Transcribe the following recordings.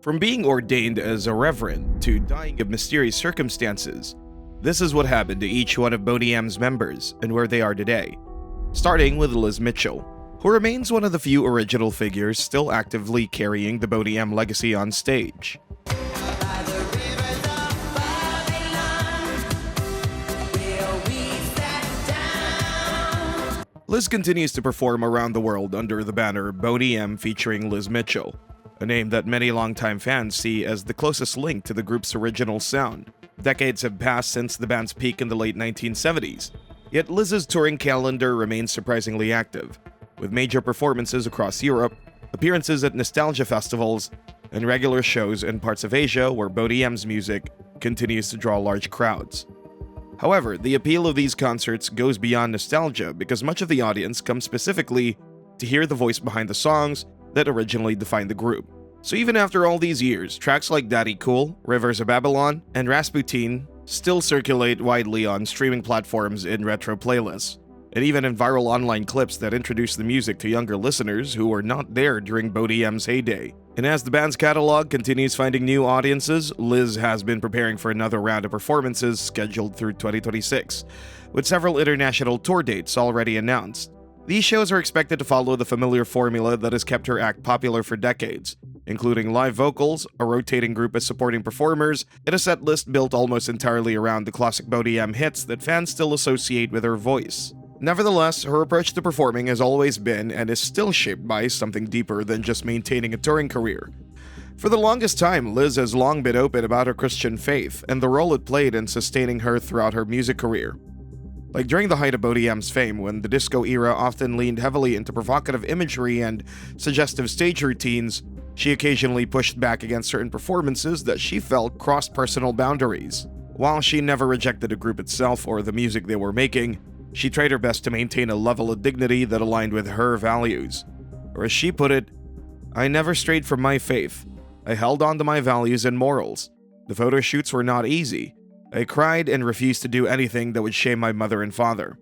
From being ordained as a reverend to dying of mysterious circumstances, this is what happened to each one of Boney M's members and where they are today. Starting with Liz Mitchell, who remains one of the few original figures still actively carrying the Boney M legacy on stage. Liz continues to perform around the world under the banner Boney M featuring Liz Mitchell, a name that many longtime fans see as the closest link to the group's original sound. Decades have passed since the band's peak in the late 1970s, yet Liz's touring calendar remains surprisingly active, with major performances across Europe, appearances at nostalgia festivals, and regular shows in parts of Asia where Boney M's music continues to draw large crowds. However, the appeal of these concerts goes beyond nostalgia because much of the audience comes specifically to hear the voice behind the songs that originally defined the group. So even after all these years, tracks like Daddy Cool, Rivers of Babylon, and Rasputin still circulate widely on streaming platforms in retro playlists, and even in viral online clips that introduce the music to younger listeners who were not there during Boney M's heyday. And as the band's catalog continues finding new audiences, Liz has been preparing for another round of performances scheduled through 2026, with several international tour dates already announced. These shows are expected to follow the familiar formula that has kept her act popular for decades, including live vocals, a rotating group of supporting performers, and a set list built almost entirely around the classic Boney M hits that fans still associate with her voice. Nevertheless, her approach to performing has always been and is still shaped by something deeper than just maintaining a touring career. For the longest time, Liz has long been open about her Christian faith and the role it played in sustaining her throughout her music career. Like during the height of Boney M's fame, when the disco era often leaned heavily into provocative imagery and suggestive stage routines, she occasionally pushed back against certain performances that she felt crossed personal boundaries. While she never rejected the group itself or the music they were making, she tried her best to maintain a level of dignity that aligned with her values. Or as she put it, "I never strayed from my faith. I held on to my values and morals. The photo shoots were not easy. I cried and refused to do anything that would shame my mother and father."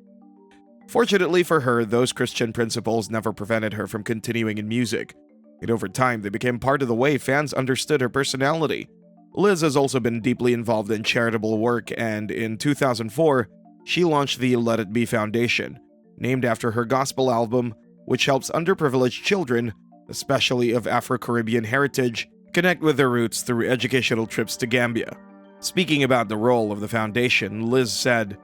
Fortunately for her, those Christian principles never prevented her from continuing in music, and over time they became part of the way fans understood her personality. Liz has also been deeply involved in charitable work, and in 2004, she launched the Let It Be Foundation, named after her gospel album, which helps underprivileged children, especially of Afro-Caribbean heritage, connect with their roots through educational trips to Gambia. Speaking about the role of the foundation, Liz said,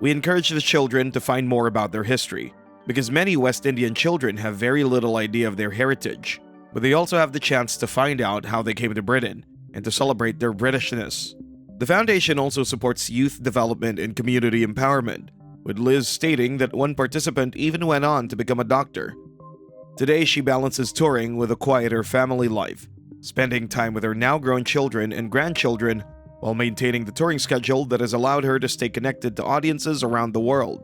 "We encourage the children to find more about their history, because many West Indian children have very little idea of their heritage, but they also have the chance to find out how they came to Britain and to celebrate their Britishness." The foundation also supports youth development and community empowerment, with Liz stating that one participant even went on to become a doctor. Today, she balances touring with a quieter family life, spending time with her now-grown children and grandchildren while maintaining the touring schedule that has allowed her to stay connected to audiences around the world.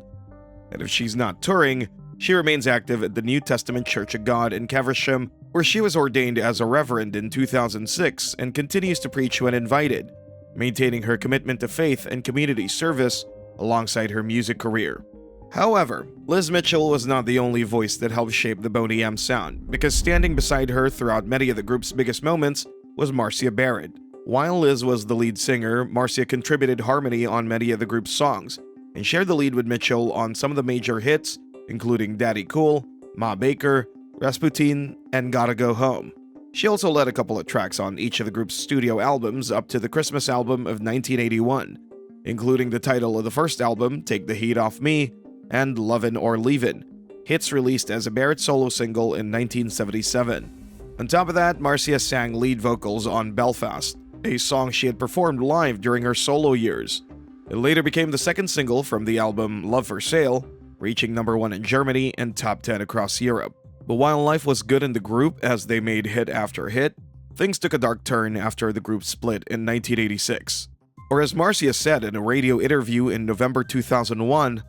And if she's not touring, she remains active at the New Testament Church of God in Caversham, where she was ordained as a reverend in 2006 and continues to preach when invited, maintaining her commitment to faith and community service alongside her music career. However, Liz Mitchell was not the only voice that helped shape the Boney M sound, because standing beside her throughout many of the group's biggest moments was Marcia Barrett. While Liz was the lead singer, Marcia contributed harmony on many of the group's songs and shared the lead with Mitchell on some of the major hits, including Daddy Cool, Ma Baker, Rasputin, and Gotta Go Home. She also led a couple of tracks on each of the group's studio albums up to the Christmas album of 1981, including the title of the first album, Take the Heat Off Me, and Lovin' or Leavin', hits released as a Barrett solo single in 1977. On top of that, Marcia sang lead vocals on Belfast, a song she had performed live during her solo years. It later became the second single from the album Love for Sale, reaching #1 in Germany and top 10 across Europe. But while life was good in the group as they made hit after hit, things took a dark turn after the group split in 1986. Or as Marcia said in a radio interview in November 2001,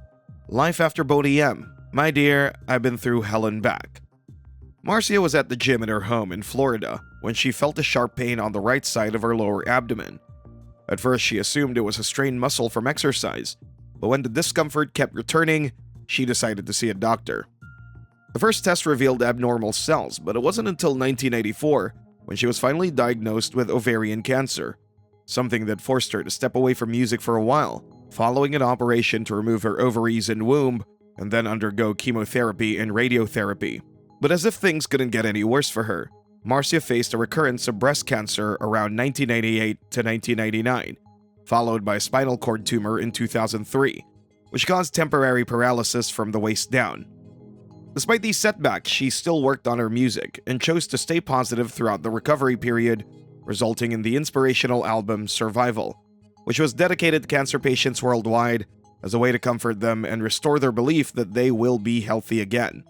"Life after Boney M. My dear, I've been through hell and back." Marcia was at the gym in her home in Florida when she felt a sharp pain on the right side of her lower abdomen. At first, she assumed it was a strained muscle from exercise, but when the discomfort kept returning, she decided to see a doctor. The first test revealed abnormal cells, but it wasn't until 1994 when she was finally diagnosed with ovarian cancer, something that forced her to step away from music for a while, following an operation to remove her ovaries and womb, and then undergo chemotherapy and radiotherapy. But as if things couldn't get any worse for her, Marcia faced a recurrence of breast cancer around 1998 to 1999, followed by a spinal cord tumor in 2003, which caused temporary paralysis from the waist down. Despite these setbacks, she still worked on her music and chose to stay positive throughout the recovery period, resulting in the inspirational album Survival, which was dedicated to cancer patients worldwide as a way to comfort them and restore their belief that they will be healthy again.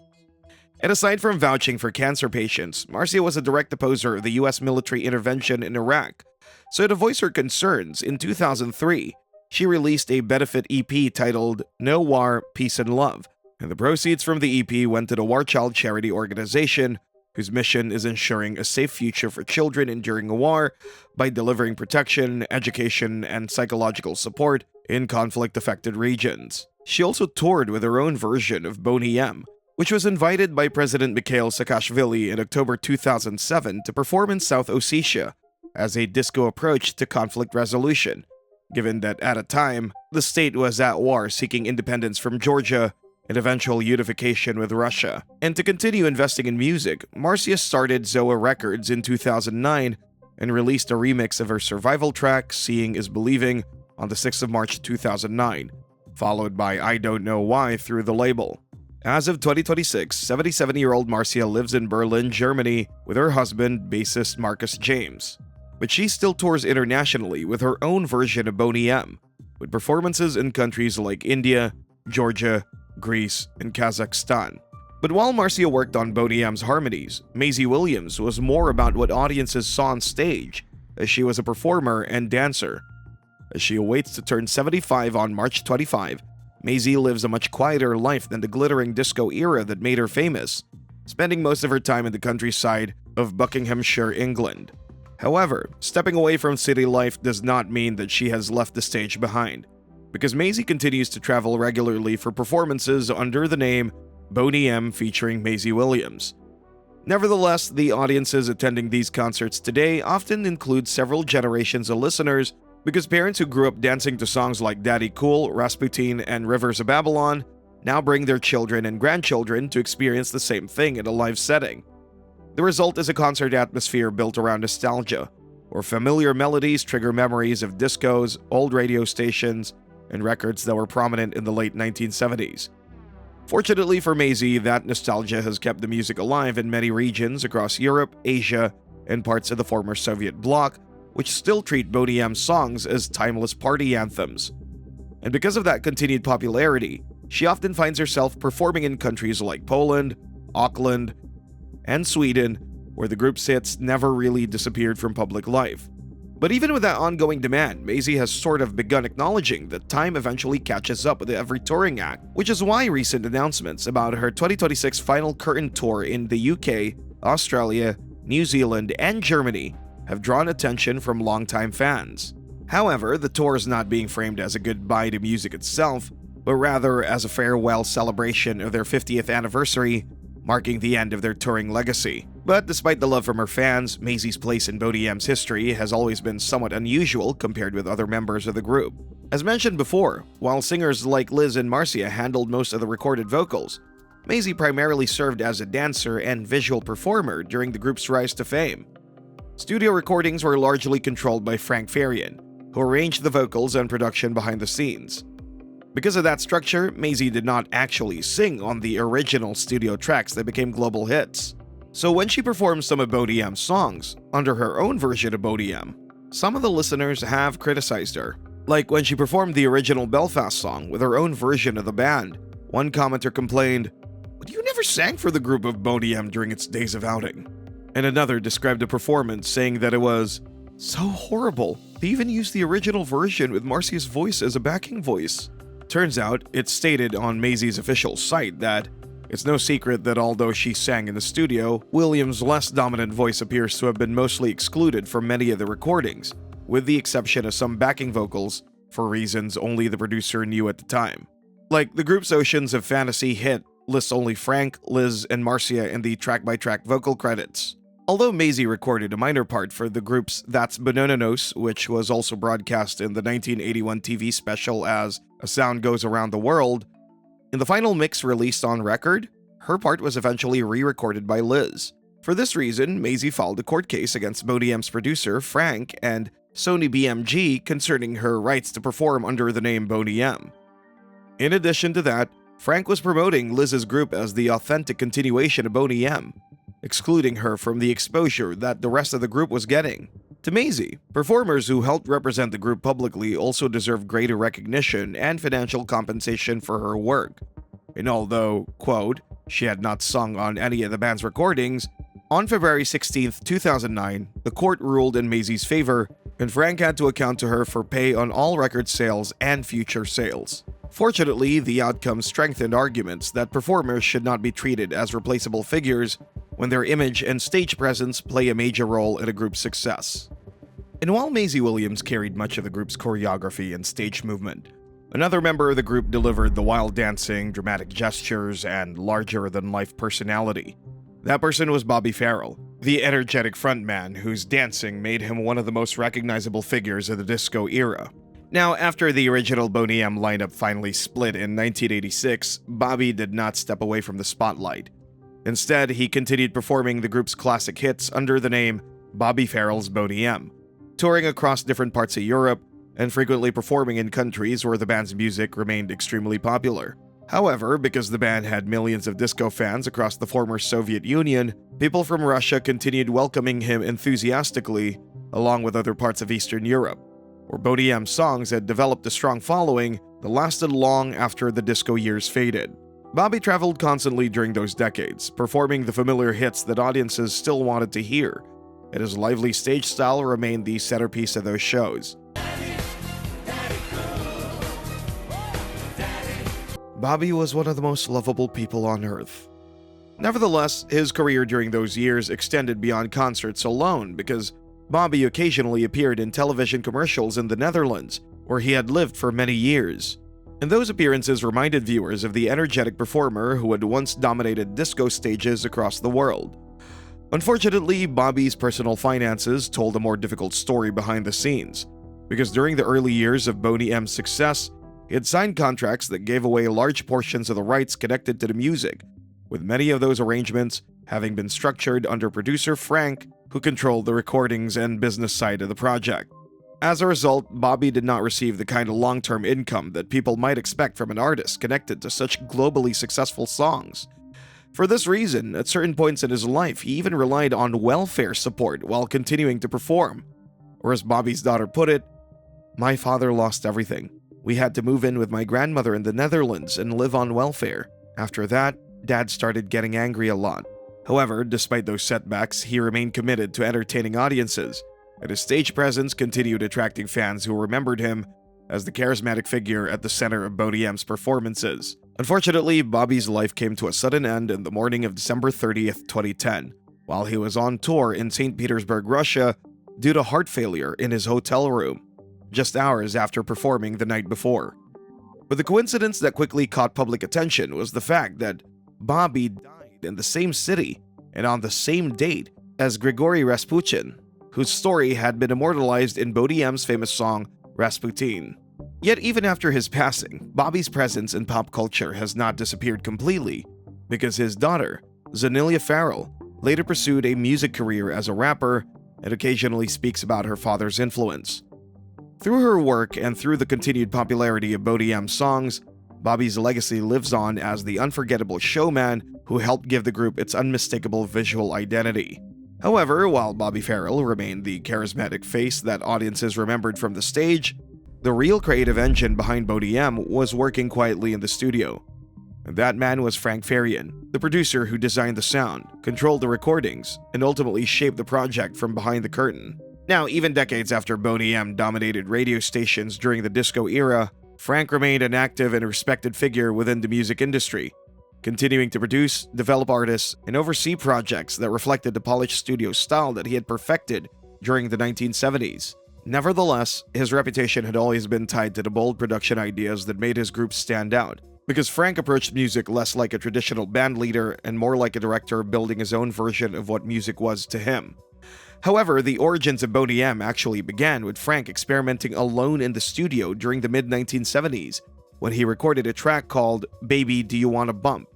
And aside from vouching for cancer patients, Marcia was a direct opposer of the US military intervention in Iraq. So to voice her concerns, in 2003, she released a benefit EP titled No War, Peace and Love, and the proceeds from the EP went to the War Child charity organization, whose mission is ensuring a safe future for children enduring a war by delivering protection, education, and psychological support in conflict-affected regions. She also toured with her own version of Boney M, which was invited by President Mikhail Saakashvili in October 2007 to perform in South Ossetia as a disco approach to conflict resolution, given that at a time, the state was at war seeking independence from Georgia and eventual unification with Russia. And to continue investing in music, Marcia started Zoa Records in 2009 and released a remix of her survival track, Seeing is Believing, on the 6th of March 2009, followed by I Don't Know Why through the label. As of 2026, 77-year-old Marcia lives in Berlin, Germany, with her husband, bassist Marcus James. But she still tours internationally with her own version of Boney M, with performances in countries like India, Georgia, Greece, and Kazakhstan. But while Marcia worked on Boney M's harmonies, Maisie Williams was more about what audiences saw on stage, as she was a performer and dancer. As she awaits to turn 75 on March 25, Maisie lives a much quieter life than the glittering disco era that made her famous, spending most of her time in the countryside of Buckinghamshire, England. However, stepping away from city life does not mean that she has left the stage behind, because Maisie continues to travel regularly for performances under the name Boney M featuring Maisie Williams. Nevertheless, the audiences attending these concerts today often include several generations of listeners, because parents who grew up dancing to songs like Daddy Cool, Rasputin, and Rivers of Babylon now bring their children and grandchildren to experience the same thing in a live setting. The result is a concert atmosphere built around nostalgia, where familiar melodies trigger memories of discos, old radio stations, and records that were prominent in the late 1970s. Fortunately for Maisie, that nostalgia has kept the music alive in many regions across Europe, Asia, and parts of the former Soviet bloc, which still treat Boney M's songs as timeless party anthems. And because of that continued popularity, she often finds herself performing in countries like Poland, Auckland, and Sweden, where the group's hits never really disappeared from public life. But even with that ongoing demand, Maisie has sort of begun acknowledging that time eventually catches up with every touring act, which is why recent announcements about her 2026 final curtain tour in the UK, Australia, New Zealand, and Germany have drawn attention from longtime fans. However, the tour is not being framed as a goodbye to music itself, but rather as a farewell celebration of their 50th anniversary, marking the end of their touring legacy. But despite the love from her fans, Maisie's place in Boney M's history has always been somewhat unusual compared with other members of the group. As mentioned before, while singers like Liz and Marcia handled most of the recorded vocals, Maisie primarily served as a dancer and visual performer during the group's rise to fame. Studio recordings were largely controlled by Frank Farian, who arranged the vocals and production behind the scenes. Because of that structure, Maisie did not actually sing on the original studio tracks that became global hits. So when she performed some of Boney M's songs, under her own version of Boney M, some of the listeners have criticized her. Like when she performed the original Belfast song with her own version of the band, one commenter complained, "But you never sang for the group of Boney M during its days of outing." And another described the performance saying that it was so horrible. They even used the original version with Marcia's voice as a backing voice. Turns out, it's stated on Maisie's official site that it's no secret that although she sang in the studio, Williams' less dominant voice appears to have been mostly excluded from many of the recordings, with the exception of some backing vocals for reasons only the producer knew at the time. Like the group's Oceans of Fantasy hit lists only Frank, Liz, and Marcia in the track-by-track vocal credits. Although Maisie recorded a minor part for the group's That's Bananos, which was also broadcast in the 1981 TV special as A Sound Goes Around the World, in the final mix released on record, her part was eventually re-recorded by Liz. For this reason, Maisie filed a court case against Boney M's producer, Frank, and Sony BMG concerning her rights to perform under the name Boney M. In addition to that, Frank was promoting Liz's group as the authentic continuation of Boney M, excluding her from the exposure that the rest of the group was getting. To Maisie, performers who helped represent the group publicly also deserve greater recognition and financial compensation for her work. And although, quote, she had not sung on any of the band's recordings, on February 16, 2009, the court ruled in Maisie's favor, and Frank had to account to her for pay on all record sales and future sales. Fortunately, the outcome strengthened arguments that performers should not be treated as replaceable figures when their image and stage presence play a major role in a group's success. And while Maisie Williams carried much of the group's choreography and stage movement, another member of the group delivered the wild dancing, dramatic gestures, and larger-than-life personality. That person was Bobby Farrell, the energetic frontman whose dancing made him one of the most recognizable figures of the disco era. Now, after the original Boney M lineup finally split in 1986, Bobby did not step away from the spotlight. Instead, he continued performing the group's classic hits under the name Bobby Farrell's Boney M, touring across different parts of Europe and frequently performing in countries where the band's music remained extremely popular. However, because the band had millions of disco fans across the former Soviet Union, people from Russia continued welcoming him enthusiastically, along with other parts of Eastern Europe, where Boney M's songs had developed a strong following that lasted long after the disco years faded. Bobby traveled constantly during those decades, performing the familiar hits that audiences still wanted to hear, and his lively stage style remained the centerpiece of those shows. Bobby was one of the most lovable people on earth. Nevertheless, his career during those years extended beyond concerts alone because Bobby occasionally appeared in television commercials in the Netherlands, where he had lived for many years. And those appearances reminded viewers of the energetic performer who had once dominated disco stages across the world. Unfortunately, Bobby's personal finances told a more difficult story behind the scenes, because during the early years of Boney M's success, he had signed contracts that gave away large portions of the rights connected to the music, with many of those arrangements having been structured under producer Frank, who controlled the recordings and business side of the project. As a result, Bobby did not receive the kind of long-term income that people might expect from an artist connected to such globally successful songs. For this reason, at certain points in his life, he even relied on welfare support while continuing to perform. Or as Bobby's daughter put it, "My father lost everything. We had to move in with my grandmother in the Netherlands and live on welfare. After that, Dad started getting angry a lot." However, despite those setbacks, he remained committed to entertaining audiences, and his stage presence continued attracting fans who remembered him as the charismatic figure at the center of Boney M's performances. Unfortunately, Bobby's life came to a sudden end in the morning of December 30th, 2010, while he was on tour in St. Petersburg, Russia, due to heart failure in his hotel room, just hours after performing the night before. But the coincidence that quickly caught public attention was the fact that Bobby died in the same city and on the same date as Grigory Rasputin, whose story had been immortalized in Boney M's famous song, Rasputin. Yet even after his passing, Bobby's presence in pop culture has not disappeared completely, because his daughter, Zanilia Farrell, later pursued a music career as a rapper and occasionally speaks about her father's influence. Through her work and through the continued popularity of Boney M's songs, Bobby's legacy lives on as the unforgettable showman who helped give the group its unmistakable visual identity. However, while Bobby Farrell remained the charismatic face that audiences remembered from the stage, the real creative engine behind Boney M was working quietly in the studio. And that man was Frank Farian, the producer who designed the sound, controlled the recordings, and ultimately shaped the project from behind the curtain. Now, even decades after Boney M dominated radio stations during the disco era, Frank remained an active and respected figure within the music industry, continuing to produce, develop artists, and oversee projects that reflected the polished studio style that he had perfected during the 1970s. Nevertheless, his reputation had always been tied to the bold production ideas that made his group stand out, because Frank approached music less like a traditional band leader and more like a director building his own version of what music was to him. However, the origins of Boney M actually began with Frank experimenting alone in the studio during the mid-1970s when he recorded a track called Baby Do You Wanna Bump,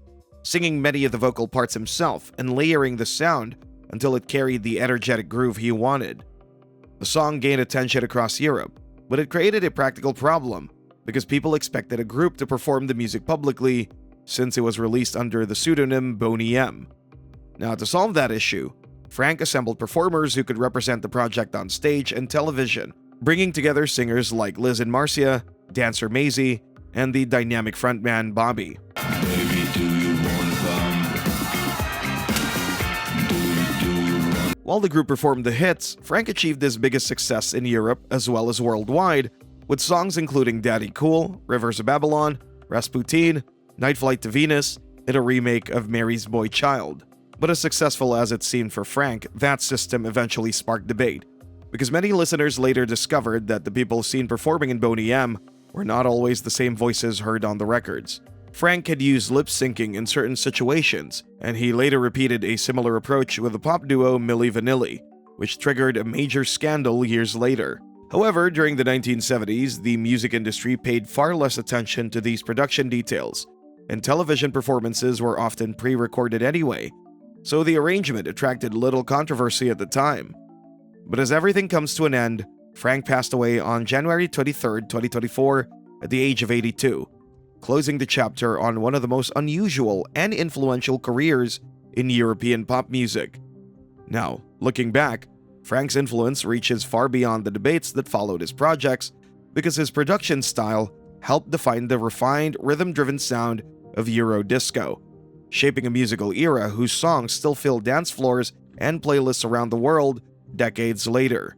singing many of the vocal parts himself and layering the sound until it carried the energetic groove he wanted. The song gained attention across Europe, but it created a practical problem because people expected a group to perform the music publicly since it was released under the pseudonym Boney M. Now, to solve that issue, Frank assembled performers who could represent the project on stage and television, bringing together singers like Liz and Marcia, dancer Maisie, and the dynamic frontman Bobby. Baby, do you wanna bump? While the group performed the hits, Frank achieved his biggest success in Europe as well as worldwide, with songs including Daddy Cool, Rivers of Babylon, Rasputin, Night Flight to Venus, and a remake of Mary's Boy Child. But as successful as it seemed for Frank, that system eventually sparked debate, because many listeners later discovered that the people seen performing in Boney M were not always the same voices heard on the records. Frank had used lip syncing in certain situations, and he later repeated a similar approach with the pop duo Milli Vanilli, which triggered a major scandal years later. However, during the 1970s, the music industry paid far less attention to these production details, and television performances were often pre-recorded anyway, so the arrangement attracted little controversy at the time. But as everything comes to an end, Frank passed away on January 23, 2024, at the age of 82, closing the chapter on one of the most unusual and influential careers in European pop music. Now, looking back, Frank's influence reaches far beyond the debates that followed his projects because his production style helped define the refined, rhythm-driven sound of Euro disco, shaping a musical era whose songs still fill dance floors and playlists around the world decades later.